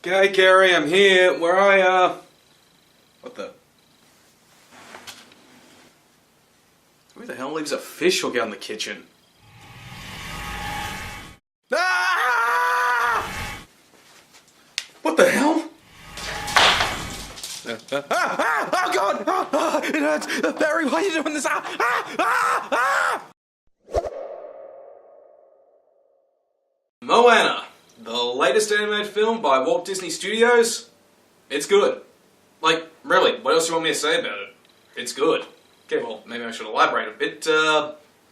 Okay, Carrie, I'm here. What the? Who the hell leaves a fish hook out in the kitchen? Ah! What the hell? Oh God! It hurts! Barry, why are you doing this? Moana, the latest animated film by Walt Disney Studios. It's good. Like, really, what else do you want me to say about it? It's good. Okay, well, maybe I should elaborate a bit.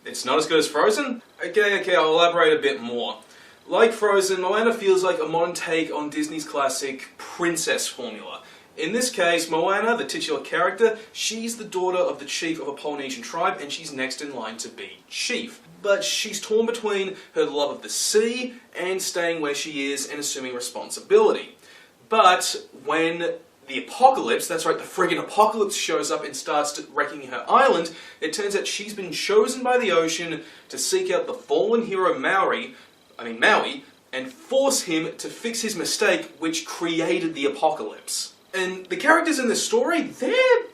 It's not as good as Frozen? Okay, I'll elaborate a bit more. Like Frozen, Moana feels like a modern take on Disney's classic princess formula. In this case, Moana, the titular character, she's the daughter of the chief of a Polynesian tribe, and she's next in line to be chief. But she's torn between her love of the sea and staying where she is and assuming responsibility. But when the apocalypse, that's right, the friggin' apocalypse shows up and starts wrecking her island, it turns out she's been chosen by the ocean to seek out the fallen hero Maui, and force him to fix his mistake which created the apocalypse. And the characters in this story, they're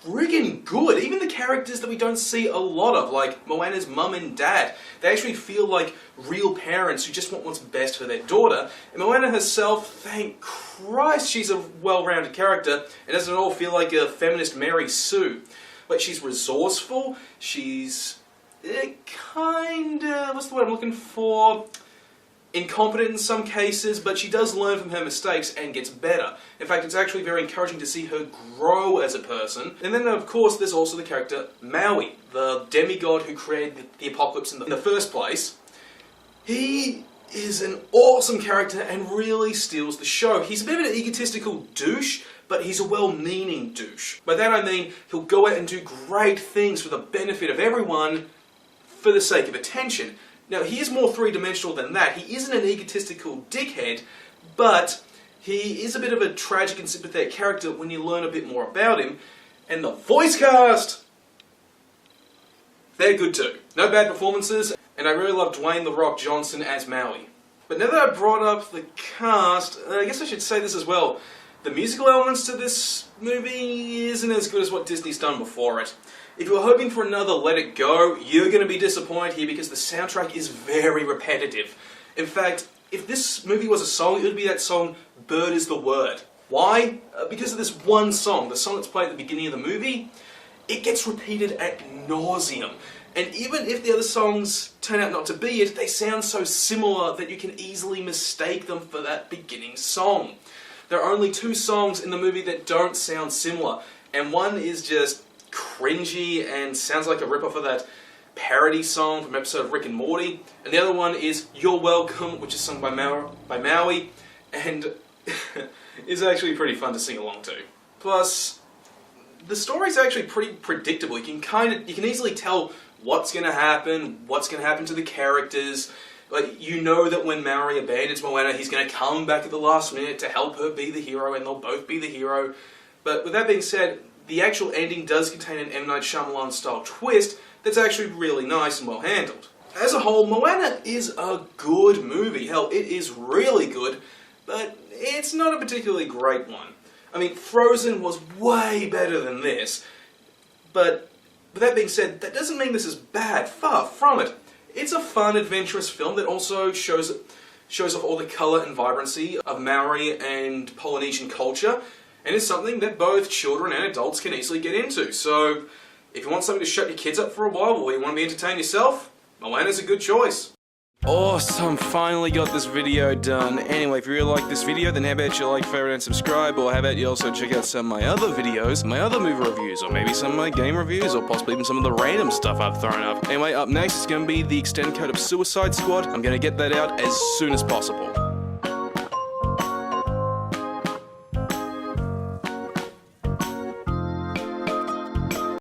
friggin' good. Even the characters that we don't see a lot of, like Moana's mum and dad, they actually feel like real parents who just want what's best for their daughter. And Moana herself, thank Christ, she's a well-rounded character and doesn't at all feel like a feminist Mary Sue. Like, she's resourceful, she's kinda, what's the word I'm looking for? Incompetent in some cases, but she does learn from her mistakes and gets better. In fact, it's actually very encouraging to see her grow as a person. And then, of course, there's also the character Maui, the demigod who created the apocalypse in the first place. He is an awesome character and really steals the show. He's a bit of an egotistical douche, but he's a well-meaning douche. By that I mean, he'll go out and do great things for the benefit of everyone for the sake of attention. Now, he is more three-dimensional than that. He isn't an egotistical dickhead, but he is a bit of a tragic and sympathetic character when you learn a bit more about him. And the voice cast! They're good too. No bad performances, and I really love Dwayne "The Rock" Johnson as Maui. But now that I brought up the cast, I guess I should say this as well. The musical elements to this movie isn't as good as what Disney's done before it. If you were hoping for another Let It Go, you're going to be disappointed here because the soundtrack is very repetitive. In fact, if this movie was a song, it would be that song, Bird is the Word. Why? Because of this one song, the song that's played at the beginning of the movie, it gets repeated ad nauseum. And even if the other songs turn out not to be it, they sound so similar that you can easily mistake them for that beginning song. There are only two songs in the movie that don't sound similar, and one is just cringy and sounds like a rip-off of that parody song from an episode of Rick and Morty, and the other one is You're Welcome, which is sung by Maui, and is actually pretty fun to sing along to. Plus, the story's actually pretty predictable. You can easily tell what's going to happen to the characters. Like, you know that when Maui abandons Moana, he's going to come back at the last minute to help her be the hero, and they'll both be the hero. But with that being said, the actual ending does contain an M. Night Shyamalan style twist that's actually really nice and well handled. As a whole, Moana is a good movie. Hell, it is really good, but it's not a particularly great one. I mean, Frozen was way better than this, but with that being said, that doesn't mean this is bad. Far from it. It's a fun, adventurous film that also shows off all the colour and vibrancy of Maori and Polynesian culture, and it's something that both children and adults can easily get into. So, if you want something to shut your kids up for a while or you want to be entertained yourself, Moana's a good choice. Awesome, finally got this video done. Anyway, if you really like this video, then how about you like, favorite, and subscribe, or how about you also check out some of my other videos, my other movie reviews, or maybe some of my game reviews, or possibly even some of the random stuff I've thrown up. Anyway, up next is going to be the extended code of Suicide Squad. I'm going to get that out as soon as possible.